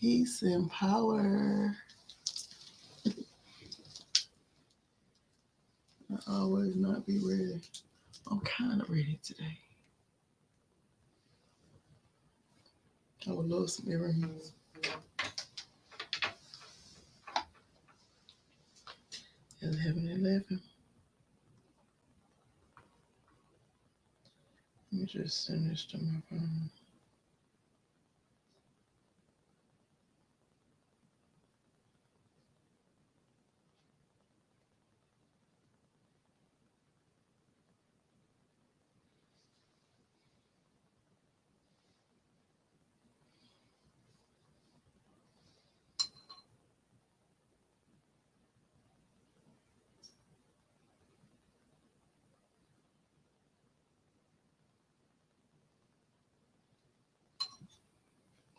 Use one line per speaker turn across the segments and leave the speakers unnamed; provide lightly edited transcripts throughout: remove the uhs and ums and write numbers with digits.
Peace and power. I always not be ready. I'm kind of ready today. I would love some earrings. 11:11. Let me just send this to my phone.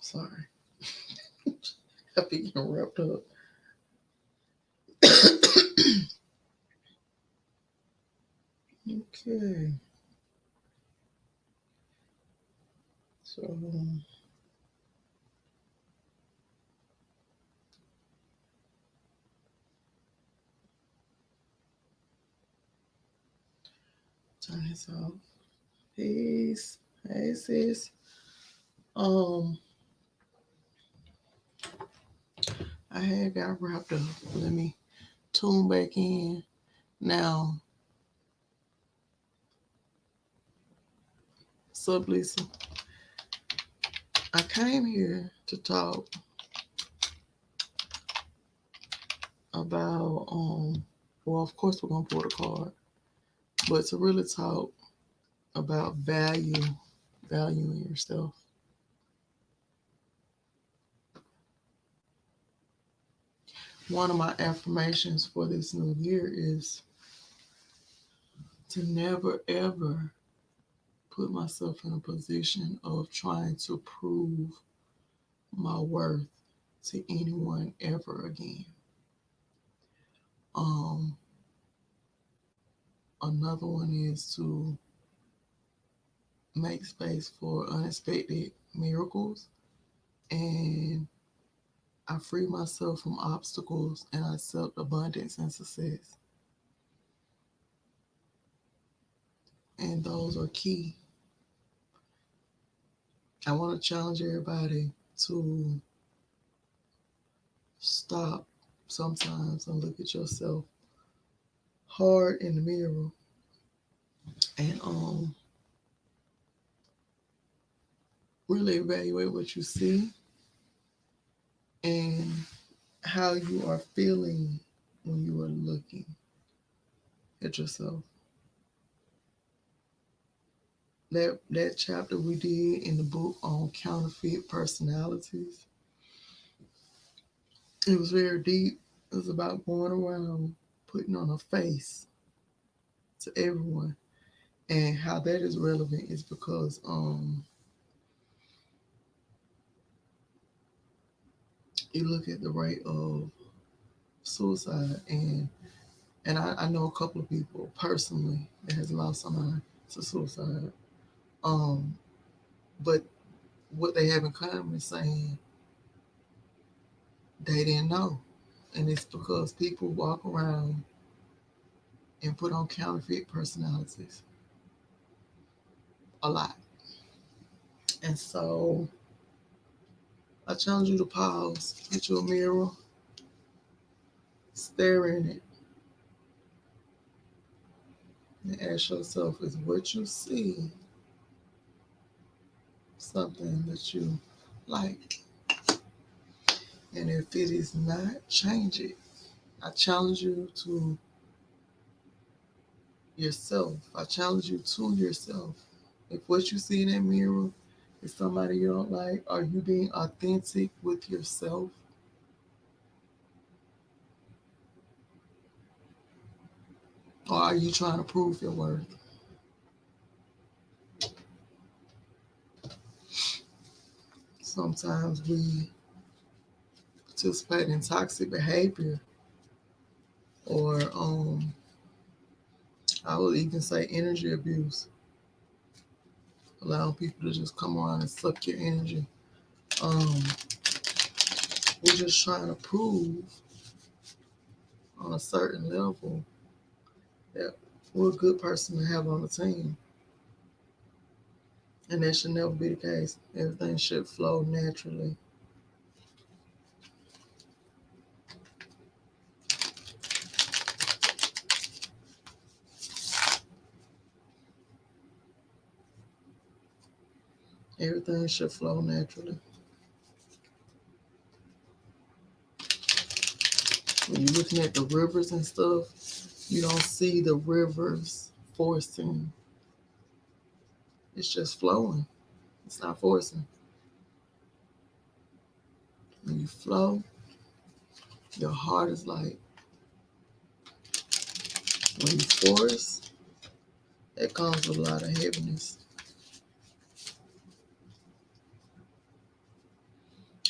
Sorry. I be getting wrapped up. Okay. So, turn this off. Peace. Hey, sis. Um, I had got wrapped up. Let me tune back in. Now, Sub Lisa, I came here to talk about, well, of course, we're going to pull the card, but to really talk about valuing yourself. One of my affirmations for this new year is to never ever put myself in a position of trying to prove my worth to anyone ever again. Um, Another one is to make space for unexpected miracles, and I free myself from obstacles and I accept abundance and success. And those are key. I want to challenge everybody to stop sometimes and look at yourself hard in the mirror and really evaluate what you see and how you are feeling when you are looking at yourself. That chapter we did in the book on counterfeit personalities, it was very deep. It was about going around putting on a face to everyone. And how that is relevant is because you look at the rate of suicide, and I know a couple of people personally that has lost somebody to suicide. Um, but what they have in common is saying they didn't know, and it's because people walk around and put on counterfeit personalities a lot. And so I challenge you to pause, get you a mirror, stare in it, and ask yourself, is what you see something that you like? And if it is not, change it. I challenge you to yourself. I challenge you to yourself. If what you see in that mirror is somebody you don't like, are you being authentic with yourself? Or are you trying to prove your worth? Sometimes we participate in toxic behavior, or I would even say energy abuse, allowing people to just come around and suck your energy. Um, We're just trying to prove on a certain level that we're a good person to have on the team. And that should never be the case. Everything should flow naturally. Everything should flow naturally. When you're looking at the rivers and stuff, you don't see the rivers forcing. It's just flowing. It's not forcing. When you flow, your heart is light. When you force, it comes with a lot of heaviness.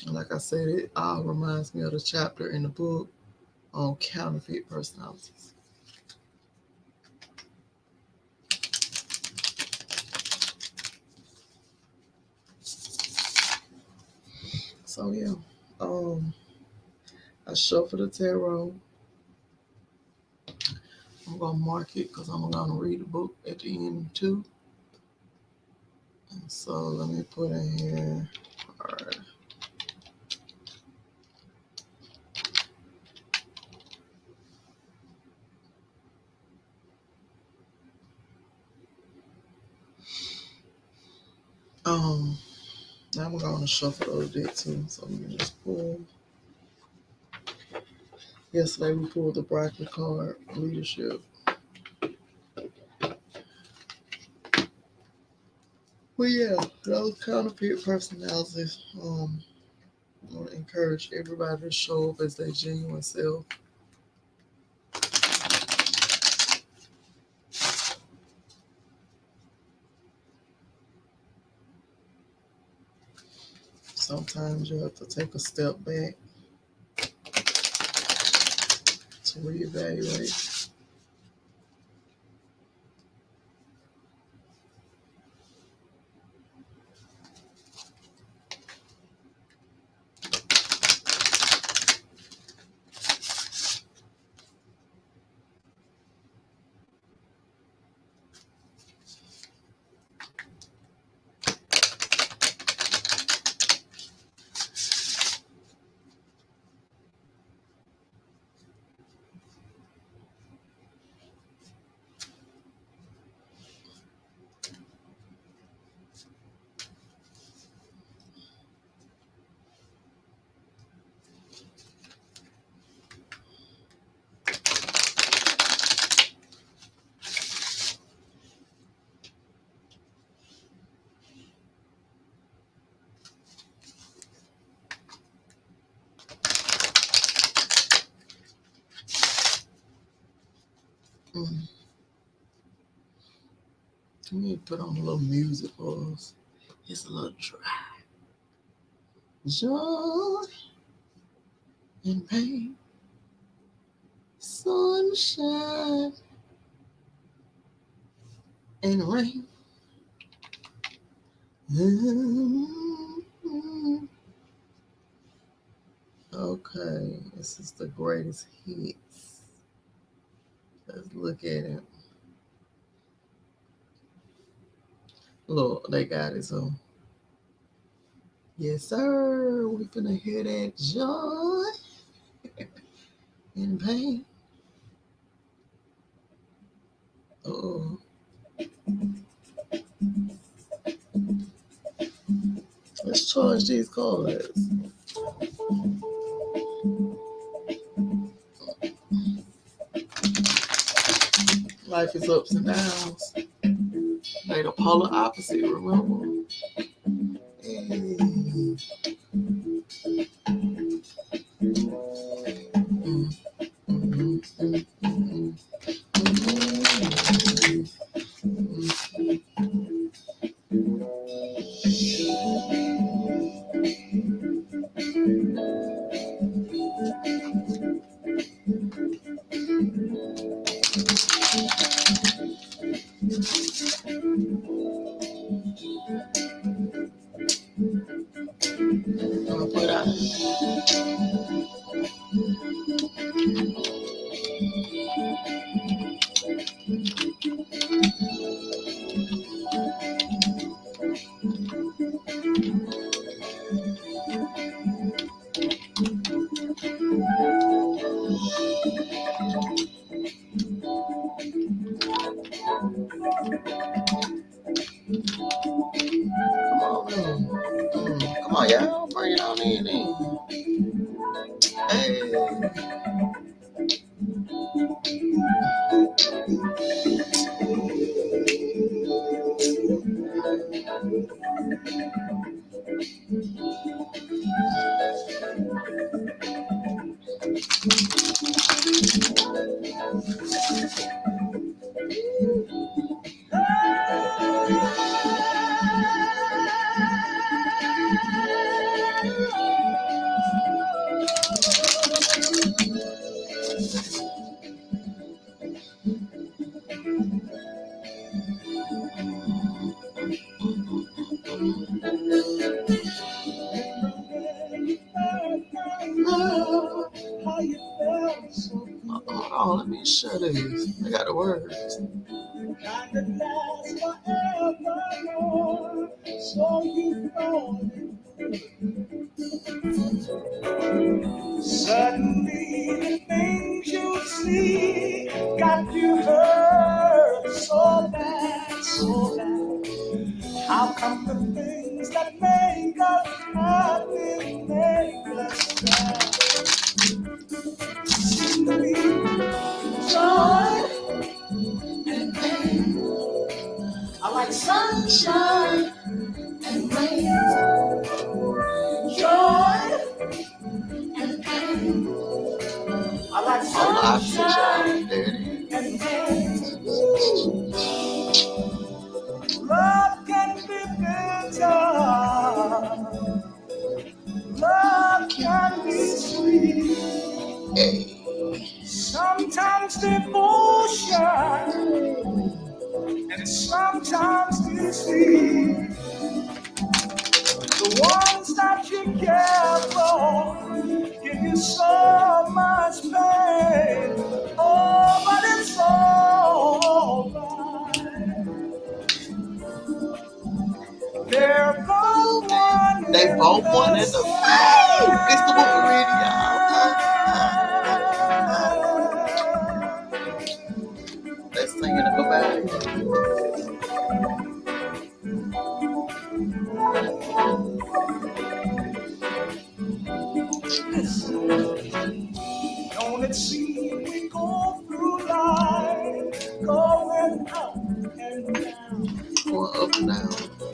And like I said, it all reminds me of the chapter in the book on counterfeit personalities. So yeah, I shuffle the tarot. I'm gonna mark it because I'm gonna read the book at the end too. And so let me put in here. All right. Now we're gonna shuffle the other deck too. So let me just pull. Yesterday we pulled the broccoli card, leadership. Well, yeah, those counterfeit personalities. I want to encourage everybody to show up as their genuine self. Sometimes you have to take a step back to reevaluate. Mm. Let me put on a little music for us. It's a little dry. Joy and pain, sunshine and rain. Mm-hmm. Okay, this is the greatest hits. Let's look at it. Look, they got it. So, yes, sir. We finna hear that joy and pain. Oh, let's charge these cards. Life is ups and downs. They the polar opposite, remember? Hey. Mm, mm, mm, mm, gonna put out. Come on, come on, y'all, bring it on in. Hey,
How you felt so
hold on, let me share this. I got the words.
kind that lasts forevermore. So you thought suddenly the things you see got you hurt so bad, so bad. How come the things that make us happy make us sad? Seem to be joy and pain. I like sunshine and rain. Joy and pain. I like
On the opposite,
sunshine
y'all. There it is.
and rain. Ooh. Love can be bitter. Love can be sweet. Sometimes devotion and sometimes deceit. The ones that you care for give you so much pain. Oh, but it's all right. They're both one.
They both one in the same. It's the what we're reading, y'all. Let's sing it and go back.
Don't it seem we go through life going up and down?
Going up and down.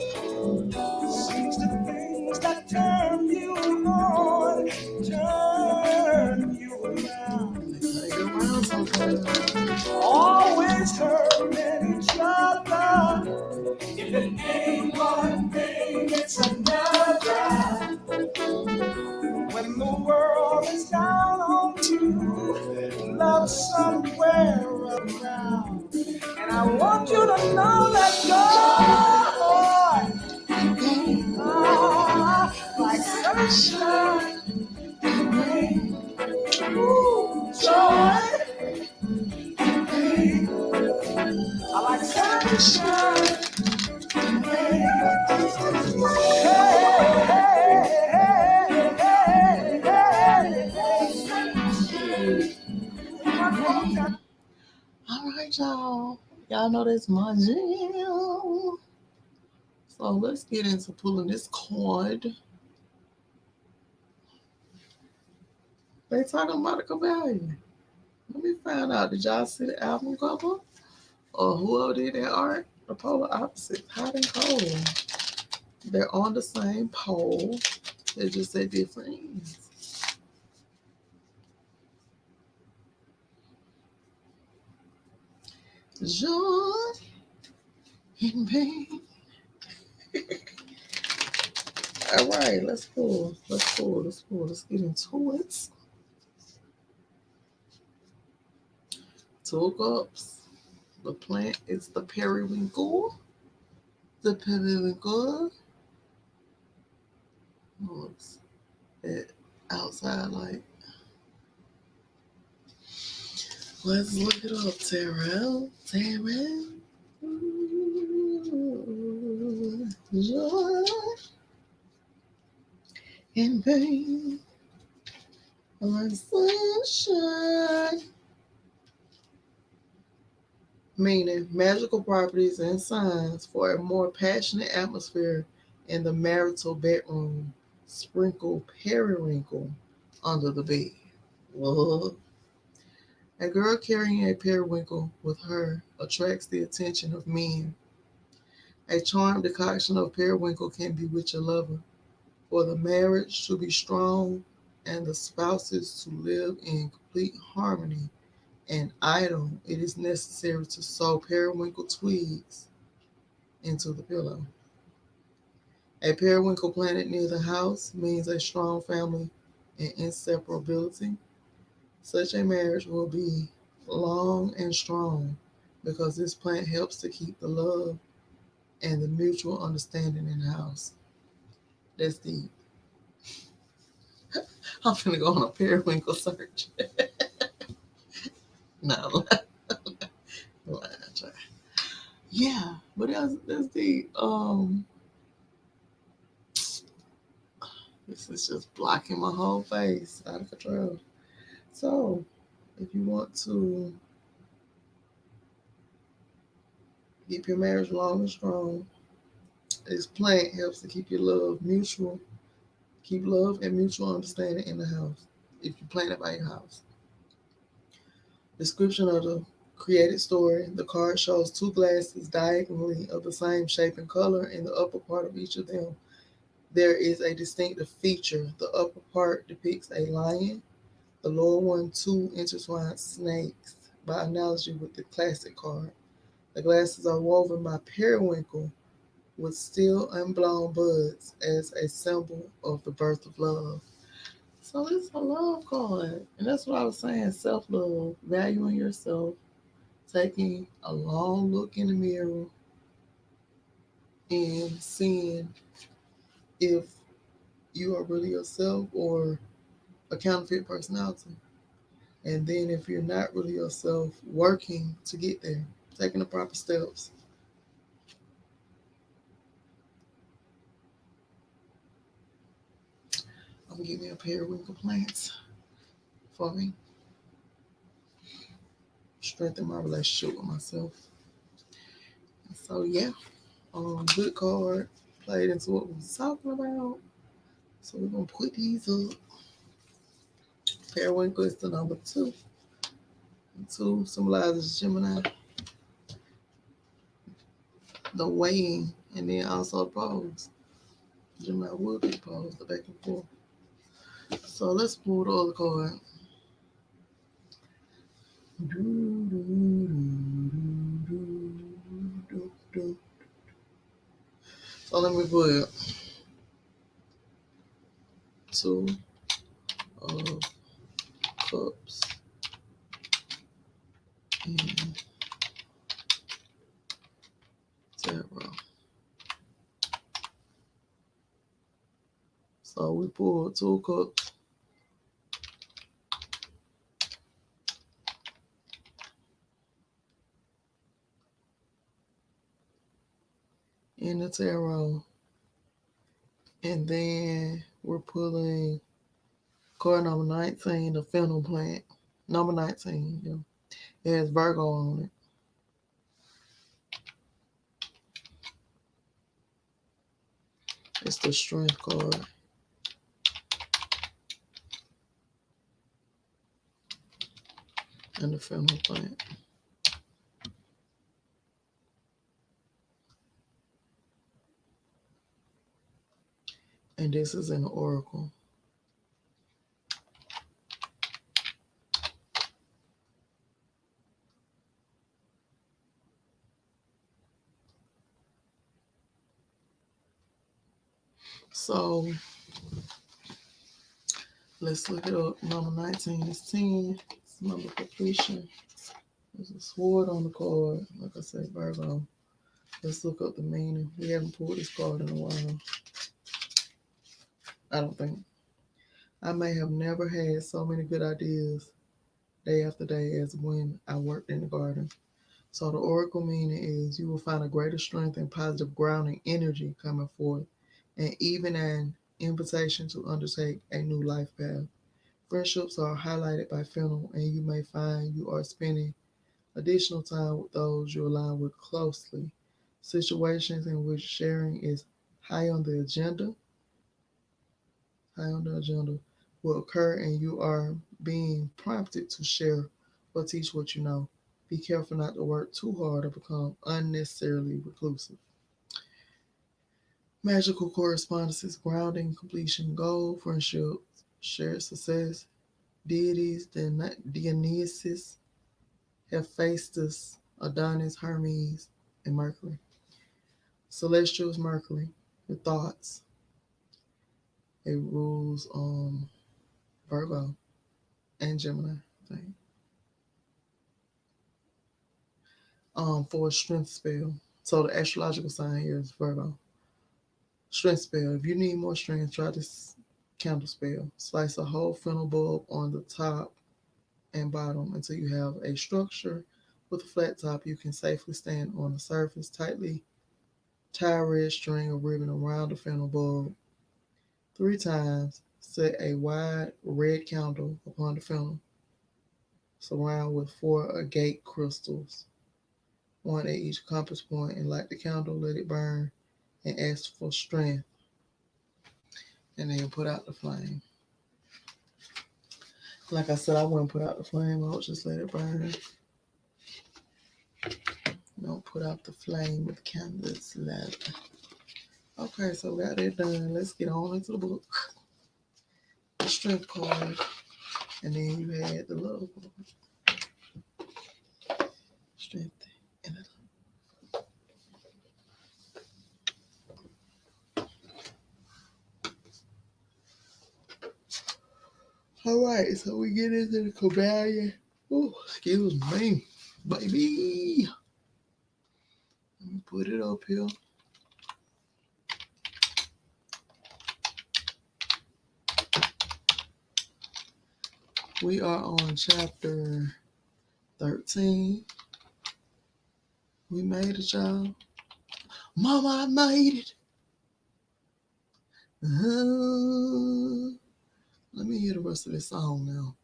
Seems the things that turn you on turn you around.
They around sometimes.
Always hurting each other. If it ain't one thing, it's another. When the world is down on you, love somewhere around. And I want you to know that joy, like sunshine and rain. Ooh, joy and rain. I like sunshine and rain. Hey, hey, hey, hey, hey, hey.
All right, y'all. Y'all know that's my jam. So let's get into pulling this card. They talking about a Kybalion. Let me find out. Did y'all see the album cover? Or whoever did that art? The polar opposite, hot and cold. They're on the same pole. They just at different ends. Joy and pain. All right, let's pull. Let's pull. Let's pull. Let's get into it. Two of Cups. The plant is the periwinkle. The periwinkle. Looks it outside. Like, let's look it up, Terrell. Terrell. Joy and pain on sunshine. Meaning magical properties and signs for a more passionate atmosphere in the marital bedroom. Sprinkle periwinkle under the bed. Whoa. A girl carrying a periwinkle with her attracts the attention of men. A charmed decoction of periwinkle can bewitch a lover. For the marriage to be strong and the spouses to live in complete harmony and idle, it is necessary to sew periwinkle twigs into the pillow. A periwinkle planted near the house means a strong family and inseparability. Such a marriage will be long and strong because this plant helps to keep the love and the mutual understanding in the house. That's deep. I'm finna go on a periwinkle search. No, yeah, but that's deep. This is just blocking my whole face out of control. So, if you want to keep your marriage long and strong, this plant helps to keep your keep love and mutual understanding in the house. If you plant it by your house. Description of the created story. The card shows two glasses diagonally of the same shape and color. In the upper part of each of them, there is a distinctive feature. The upper part depicts a lion, the lower one two intertwined snakes, by analogy with the classic card. The glasses are woven by periwinkle with still unblown buds as a symbol of the birth of love. So it's a love card. And that's what I was saying, self-love, valuing yourself, taking a long look in the mirror and seeing if you are really yourself or a counterfeit personality. And then if you're not really yourself, working to get there, taking the proper steps. I'm gonna give me a pair of winkle plants for me. Strengthen my relationship with myself. And so yeah, good card. Played into what we was talking about. So we're gonna put these up. Periwinkle is the number two. And two symbolizes Gemini, the weighing, and then also the pose. Gemini would be posed, the back and forth. So let's pull the other card. So let me put two of cups and tarot. So we pulled two cups in the tarot, and then we're pulling card number 19, the fennel plant. Number 19, yeah. It has Virgo on it. It's the strength card. And the fennel plant. And this is an oracle. So let's look it up. Number 19 is 10. It's number completion. There's a sword on the card. Like I said, Virgo. Let's look up the meaning. We haven't pulled this card in a while. I don't think. I may have never had so many good ideas day after day as when I worked in the garden. So the oracle meaning is you will find a greater strength and positive grounding energy coming forth, and even an invitation to undertake a new life path. Friendships are highlighted by fennel, and you may find you are spending additional time with those you align with closely. Situations in which sharing is high on the agenda, high on the agenda, will occur, and you are being prompted to share or teach what you know. Be careful not to work too hard or become unnecessarily reclusive. Magical correspondences, grounding, completion, goal, friendship, shared success, deities, Dionysus, Hephaestus, Adonis, Hermes, and Mercury. Celestial is Mercury, your thoughts. It rules Virgo and Gemini. I think. For a strength spell. So the astrological sign here is Virgo. Strength spell. If you need more strength, try this candle spell. Slice a whole fennel bulb on the top and bottom until you have a structure with a flat top. You can safely stand on the surface. Tightly tie a red string or ribbon around the fennel bulb 3 times. Set a wide red candle upon the fennel. Surround with 4 agate crystals, one at each compass point, and light the candle. Let it burn and ask for strength, and then put out the flame. Like I said, I wouldn't put out the flame. I would just let it burn. Don't put out the flame with candles. Okay, so we got that done. Let's get on into the book. The strength card, and then you had the love card. Strength and the all right, so we get into the Kybalion. Oh, excuse me, baby. Let me put it up here. We are on chapter 13. We made it, y'all. Mama, I made it. Let me hear the rest of this song now.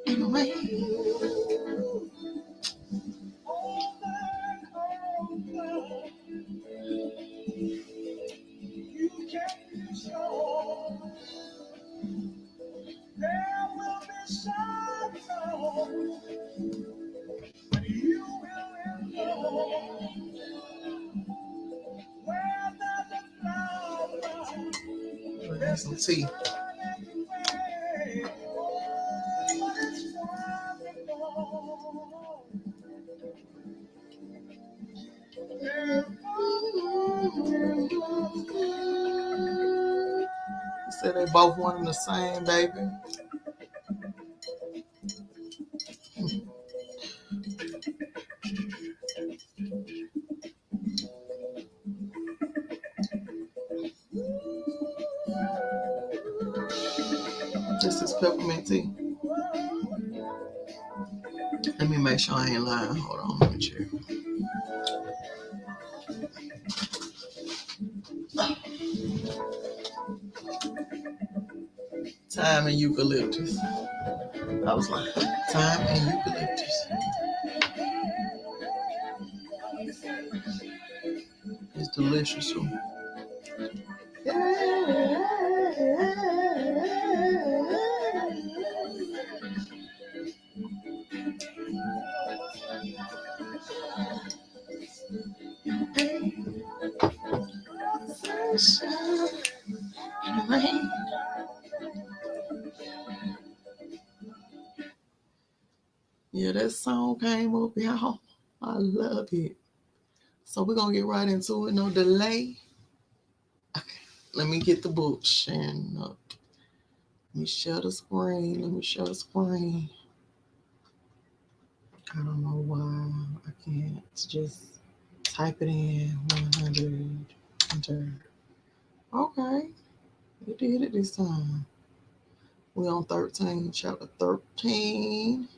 In the rain.
You can be sure there will be sorrow, but you will know where there's a flower.
There's some tea. You said they both one and the same, baby. This is peppermint tea. Let me make sure I ain't lying. Hold on, let me check. Thyme and eucalyptus. I was like, thyme and eucalyptus. It's delicious. Too. Yeah, that song came up, y'all. I love it. So we're gonna get right into it, no delay. Okay, let me get the book sharing up. Let me share the screen. Let me share the screen. I don't know why I can't just type it in 100. Enter. Okay, it did it this time. We on 13, chapter 13.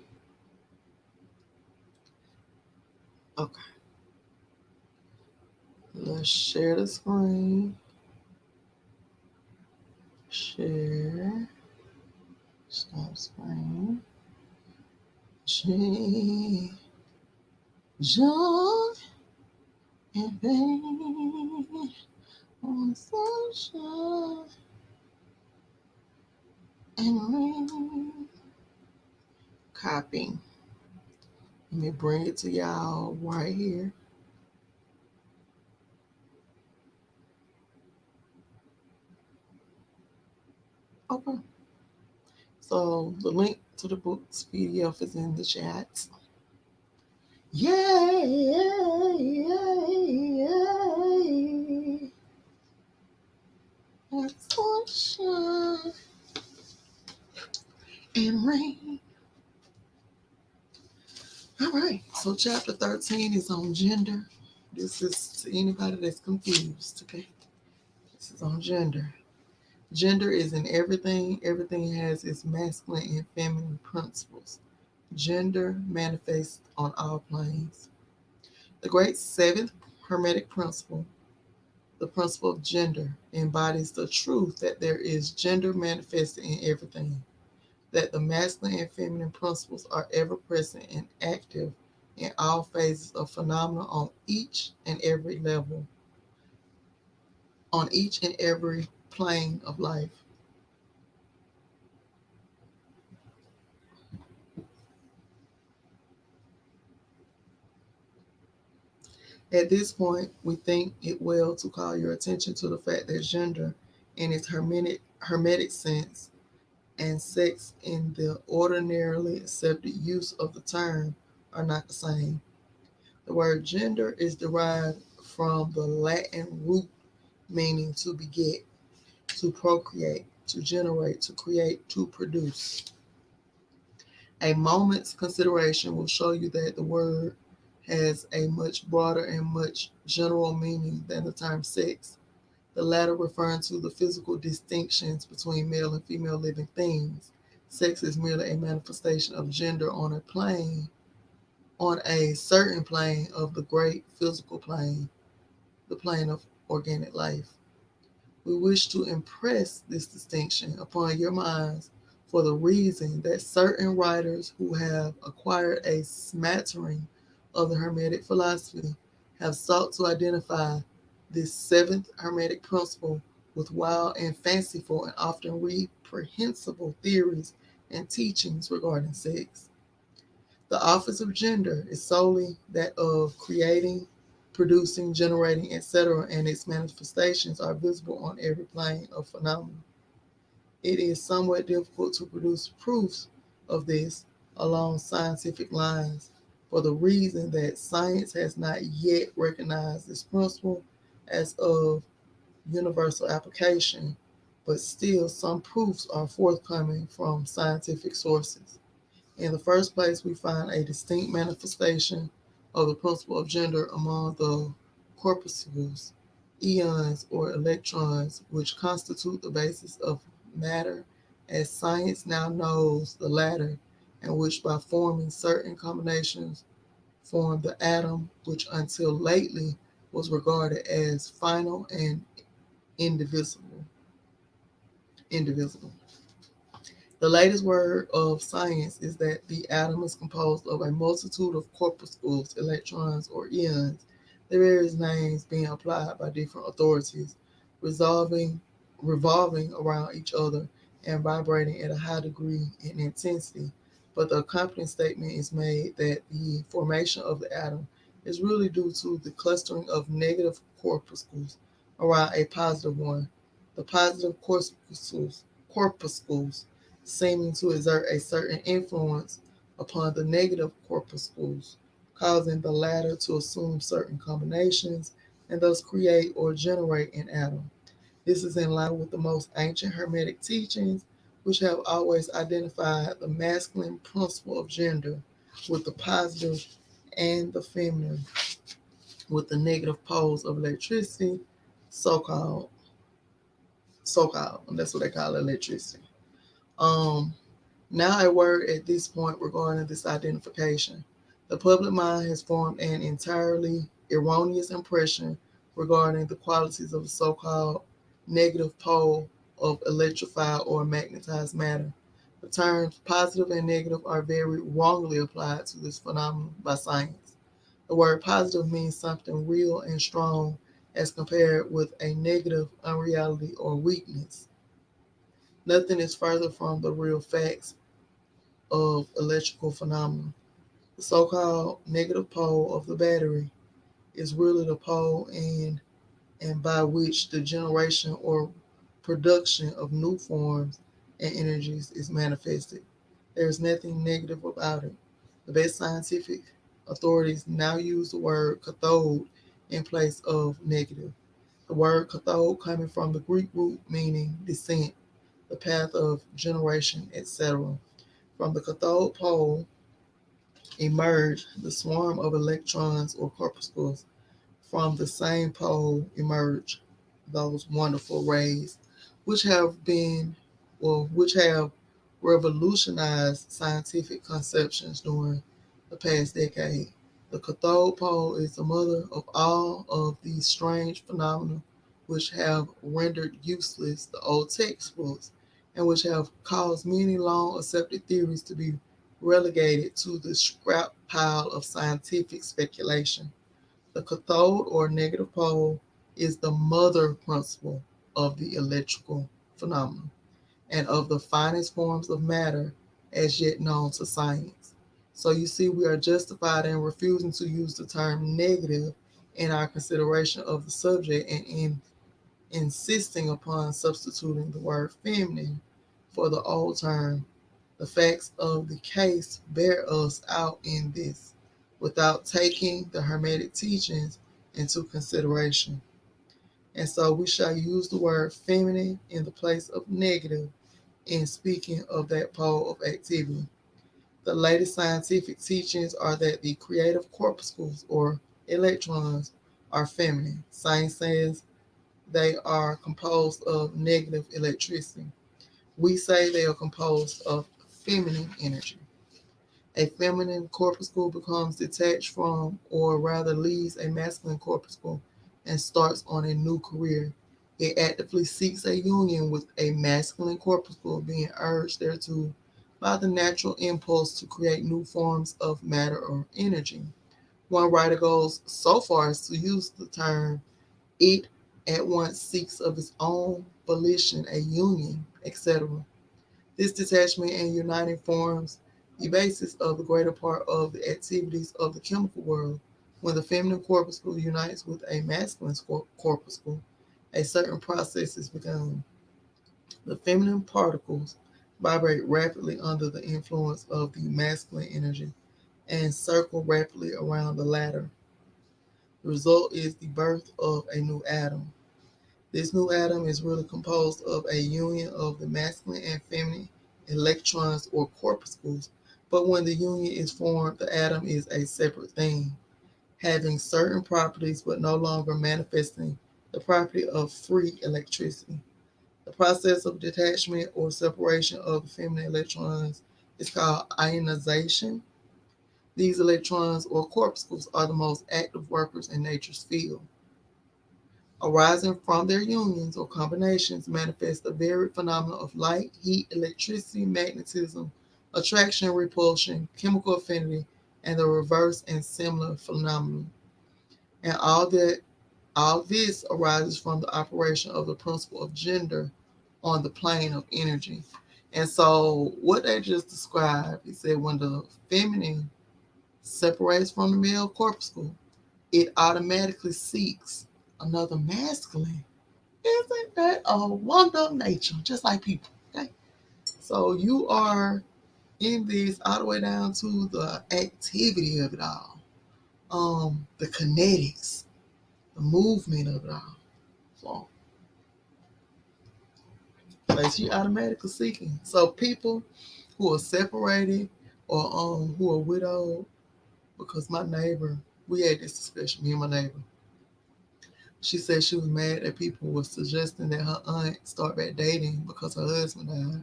Okay, let's share the screen. Share. Stop screen. J. Joy and pain on sunshine and rain. Copy. Let me bring it to y'all right here. Okay. So the link to the book's PDF is in the chat. Yay! Yay! Yay! Yay! And sunshine and rain. All right. So chapter 13 is on gender. This is to anybody that's confused. Okay. This is on gender. Gender is in everything. Everything has its masculine and feminine principles. Gender manifests on all planes. The great seventh Hermetic principle, the principle of gender, embodies the truth that there is gender manifested in everything, that the masculine and feminine principles are ever present and active in all phases of phenomena on each and every level, on each and every plane of life. At this point, we think it well to call your attention to the fact that gender, in its hermetic sense, and sex, in the ordinarily accepted use of the term, are not the same. The word gender is derived from the Latin root meaning to beget, to procreate, to generate, to create, to produce. A moment's consideration will show you that the word has a much broader and much general meaning than the term sex, the latter referring to the physical distinctions between male and female living things. Sex is merely a manifestation of gender on a certain plane of the great physical plane, the plane of organic life. We wish to impress this distinction upon your minds for the reason that certain writers who have acquired a smattering of the Hermetic philosophy have sought to identify this seventh Hermetic principle with wild and fanciful and often reprehensible theories and teachings regarding sex. The office of gender is solely that of creating, producing, generating, etc., and its manifestations are visible on every plane of phenomena. It is somewhat difficult to produce proofs of this along scientific lines for the reason that science has not yet recognized this principle as of universal application, but still some proofs are forthcoming from scientific sources. In the first place, we find a distinct manifestation of the principle of gender among the corpuscles, eons, or electrons, which constitute the basis of matter, as science now knows the latter, and which by forming certain combinations form the atom, which until lately was regarded as final and indivisible. Indivisible. The latest word of science is that the atom is composed of a multitude of corpuscles, electrons, or ions, the various names being applied by different authorities, resolving, revolving around each other and vibrating at a high degree in intensity. But the accompanying statement is made that the formation of the atom is really due to the clustering of negative corpuscles around a positive one. The positive corpuscles seeming to exert a certain influence upon the negative corpuscles, causing the latter to assume certain combinations and thus create or generate an atom. This is in line with the most ancient Hermetic teachings, which have always identified the masculine principle of gender, with the positive and the feminine, with the negative poles of electricity, so-called, so-called, and that's what they call electricity. Um, Now a word at this point regarding this identification. The public mind has formed an entirely erroneous impression regarding the qualities of the so-called negative pole of electrified or magnetized matter. The terms positive and negative are very wrongly applied to this phenomenon by science. The word positive means something real and strong as compared with a negative unreality or weakness. Nothing is further from the real facts of electrical phenomena. The so-called negative pole of the battery is really the pole and by which the generation or production of new forms and energies is manifested. There is nothing negative about it. The best scientific authorities now use the word cathode in place of negative. The word cathode coming from the Greek root meaning descent, the path of generation, etc. From the cathode pole emerge the swarm of electrons or corpuscles. From the same pole emerge those wonderful rays, which have been, which have revolutionized scientific conceptions during the past decade. The cathode pole is the mother of all of these strange phenomena which have rendered useless the old textbooks and which have caused many long accepted theories to be relegated to the scrap pile of scientific speculation. The cathode or negative pole is the mother principle of the electrical phenomenon and of the finest forms of matter as yet known to science. So you see, we are justified in refusing to use the term negative in our consideration of the subject and in insisting upon substituting the word feminine for the old term. The facts of the case bear us out in this, without taking the Hermetic teachings into consideration. And so we shall use the word feminine in the place of negative in speaking of that pole of activity. The latest scientific teachings are that the creative corpuscles or electrons are feminine. Science says they are composed of negative electricity. We say they are composed of feminine energy. A feminine corpuscle becomes detached from, or rather leaves a masculine corpuscle and starts on a new career. It actively seeks a union with a masculine corpuscle, being urged thereto by the natural impulse to create new forms of matter or energy. One writer goes so far as to use the term it at once seeks of its own volition a union, etc. This detachment and uniting forms the basis of the greater part of the activities of the chemical world. When the feminine corpuscle unites with a masculine corpuscle, a certain process is begun. The feminine particles vibrate rapidly under the influence of the masculine energy and circle rapidly around the latter. The result is the birth of a new atom. This new atom is really composed of a union of the masculine and feminine electrons or corpuscles, but when the union is formed, the atom is a separate thing, having certain properties but no longer manifesting the property of free electricity. The process of detachment or separation of the feminine electrons is called ionization. These electrons or corpuscles are the most active workers in nature's field. Arising from their unions or combinations manifest the varied phenomena of light, heat, electricity, magnetism, attraction, repulsion, chemical affinity, and the reverse and similar phenomena. And all this arises from the operation of the principle of gender on the plane of energy. And so what they just described, he said when the feminine separates from the male corpuscle, it automatically seeks another masculine. Isn't that a wonder of nature? Just like people. Okay. So you are in this all the way down to the activity of it all. The kinetics, the movement of it all. So place you automatically seeking. So people who are separated or who are widowed. Because my neighbor, we had this discussion, me and my neighbor. She said she was mad that people were suggesting that her aunt start back dating because her husband died.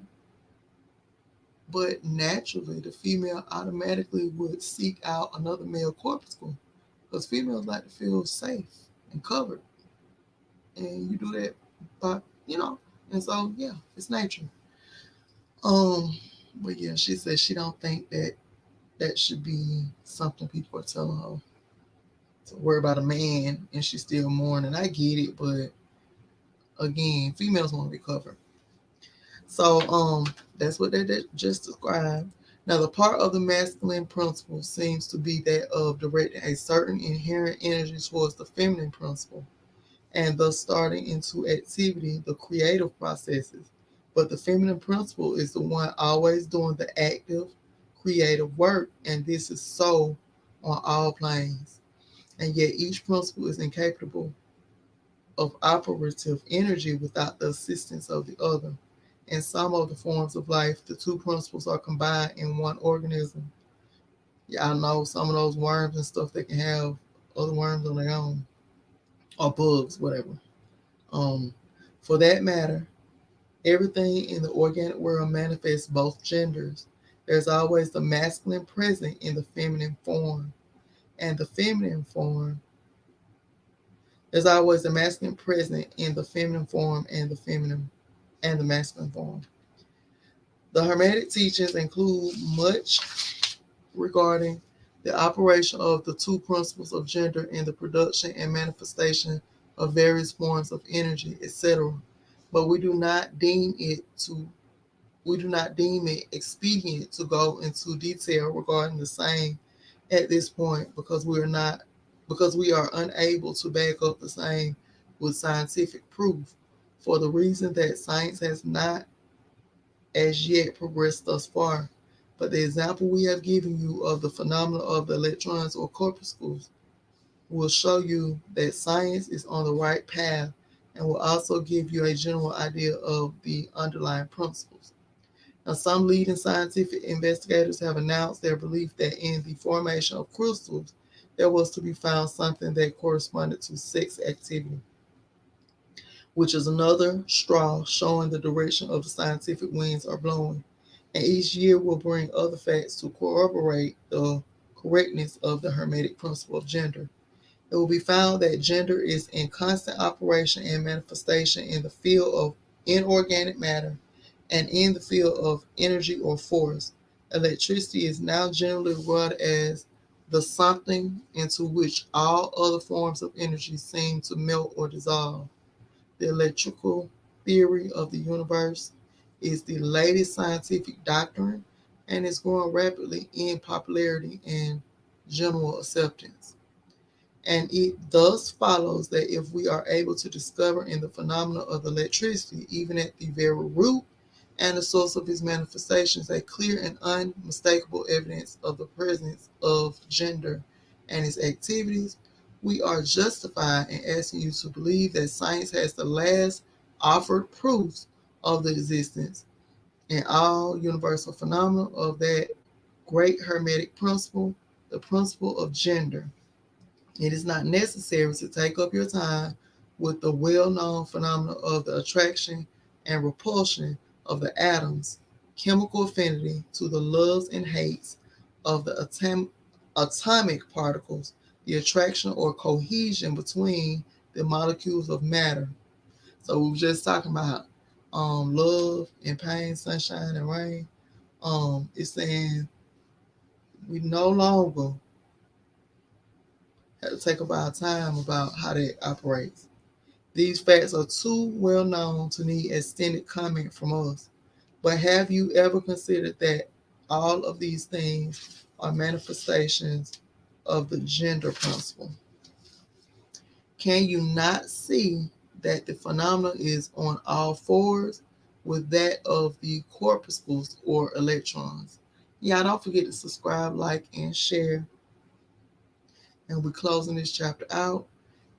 But naturally, the female automatically would seek out another male corpuscle because females like to feel safe and covered, and you do that by And so yeah, it's nature. Um, but yeah, she said she don't think that that should be something people are telling her to worry about a man, and she's still mourning. I get it, but again, females want to be covered. So that's what they just described. Now, the part of the masculine principle seems to be that of directing a certain inherent energy towards the feminine principle, and thus starting into activity the creative processes. But the feminine principle is the one always doing the active, creative work, and this is so on all planes. And yet each principle is incapable of operative energy without the assistance of the other. In some of the forms of life, the two principles are combined in one organism. Y'all know some of those worms and stuff that can have other worms on their own, or bugs, whatever. Um, for that matter, everything in the organic world manifests both genders. There's always the masculine present in the feminine form, and the feminine form. There's always the masculine present in the feminine form and the masculine form. The Hermetic teachings include much regarding the operation of the two principles of gender in the production and manifestation of various forms of energy, etc. But we do not deem it expedient to go into detail regarding the same at this point because we are unable to back up the same with scientific proof for the reason that science has not as yet progressed thus far. But the example we have given you of the phenomena of the electrons or corpuscles will show you that science is on the right path and will also give you a general idea of the underlying principles. Now, some leading scientific investigators have announced their belief that in the formation of crystals, there was to be found something that corresponded to sex activity, which is another straw showing the direction of the scientific winds are blowing. And each year will bring other facts to corroborate the correctness of the Hermetic principle of gender. It will be found that gender is in constant operation and manifestation in the field of inorganic matter and in the field of energy or force. Electricity is now generally regarded as the something into which all other forms of energy seem to melt or dissolve. The electrical theory of the universe is the latest scientific doctrine and is growing rapidly in popularity and general acceptance. And it thus follows that if we are able to discover in the phenomena of electricity, even at the very root and the source of its manifestations, a clear and unmistakable evidence of the presence of gender and its activities, we are justified in asking you to believe that science has the last offered proofs of the existence in all universal phenomena of that great Hermetic principle, the principle of gender. It is not necessary to take up your time with the well known phenomena of the attraction and repulsion of the atoms, chemical affinity to the loves and hates of the atomic particles, the attraction or cohesion between the molecules of matter. So we were just talking about love and pain, sunshine and rain. It's saying we no longer have to take up our time about how that operates. These facts are too well known to need extended comment from us. But have you ever considered that all of these things are manifestations of the gender principle? Can you not see that the phenomena is on all fours with that of the corpuscles or electrons? Yeah, don't forget to subscribe, like, and share. And we're closing this chapter out.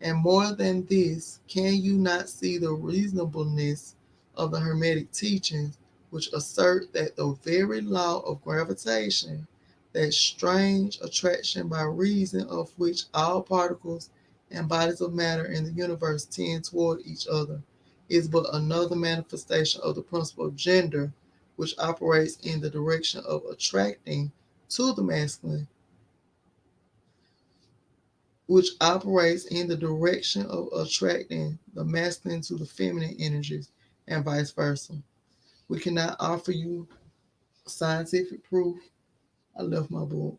And more than this, can you not see the reasonableness of the Hermetic teachings, which assert that the very law of gravitation that strange attraction by reason of which all particles and bodies of matter in the universe tend toward each other is but another manifestation of the principle of gender, which operates in the direction of attracting to the masculine, which operates in the direction of attracting the masculine to the feminine energies, and vice versa. We cannot offer you scientific proof. I left my book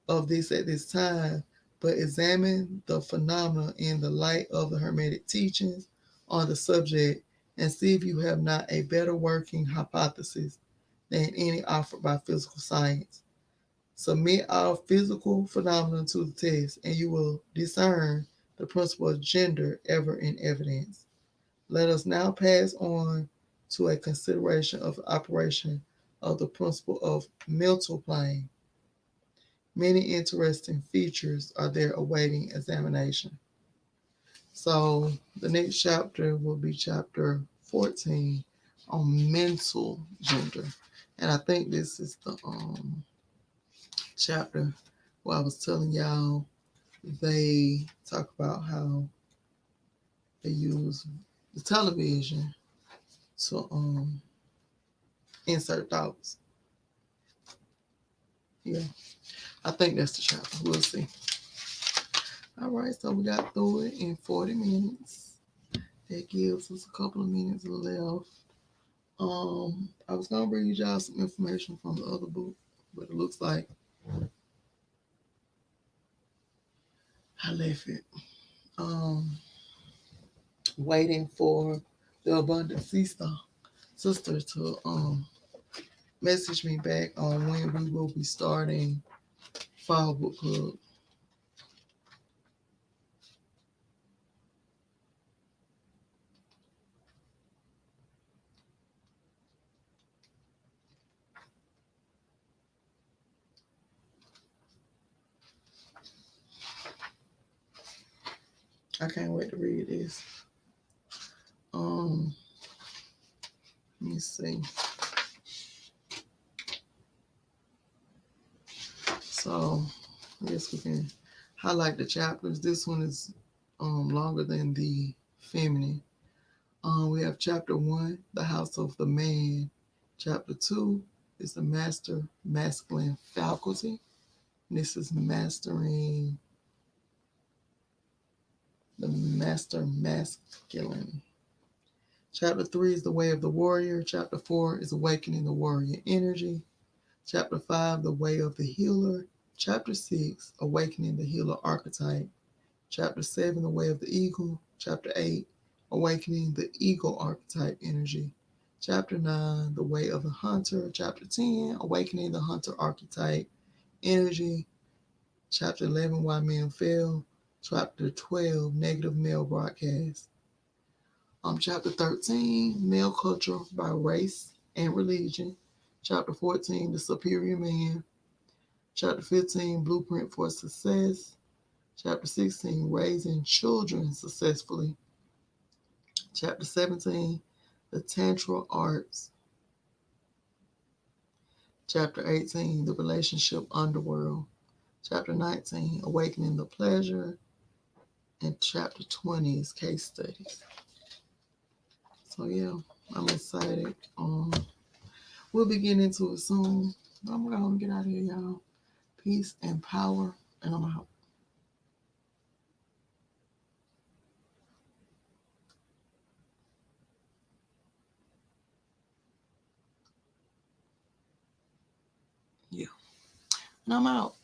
of this at this time, but examine the phenomena in the light of the Hermetic teachings on the subject and see if you have not a better working hypothesis than any offered by physical science. Submit all physical phenomena to the test, and you will discern the principle of gender ever in evidence. Let us now pass on to a consideration of the operation of the principle of mental plane. Many interesting features are there awaiting examination. So the next chapter will be chapter 14 on mental gender. And I think this is the chapter where I was telling y'all they talk about how they use the television to insert thoughts. Yeah, I think that's the chapter. We'll see. All right, so we got through it in 40 minutes. That gives us a couple of minutes left. I was gonna bring you guys some information from the other book, but it looks like I left it. Um, Waiting for the abundant sister to message me back on when we will be starting Fall Book Club. I can't wait to read this. Um, Let me see. So I guess we can highlight the chapters. This one is longer than the feminine. We have chapter 1, the house of the man. Chapter 2 is the master masculine faculty. And this is mastering the master masculine. Chapter 3 is the way of the warrior. Chapter 4 is awakening the warrior energy. Chapter 5, the way of the healer. Chapter 6, awakening the healer archetype. Chapter 7, the way of the eagle. Chapter 8, awakening the eagle archetype energy. Chapter 9, the way of the hunter. Chapter 10, awakening the hunter archetype energy. Chapter 11, why men fail. Chapter 12, negative male broadcast. Chapter 13, male culture by race and religion. Chapter 14, the superior man. Chapter 15, blueprint for success. Chapter 16, raising children successfully. Chapter 17, the Tantra arts. Chapter 18, the relationship underworld. Chapter 19, awakening the pleasure. And chapter 20 is case studies. So yeah, I'm excited. We'll be getting into it soon. I'm gonna get out of here, y'all. Peace and power, and I'm out. Yeah, and I'm out.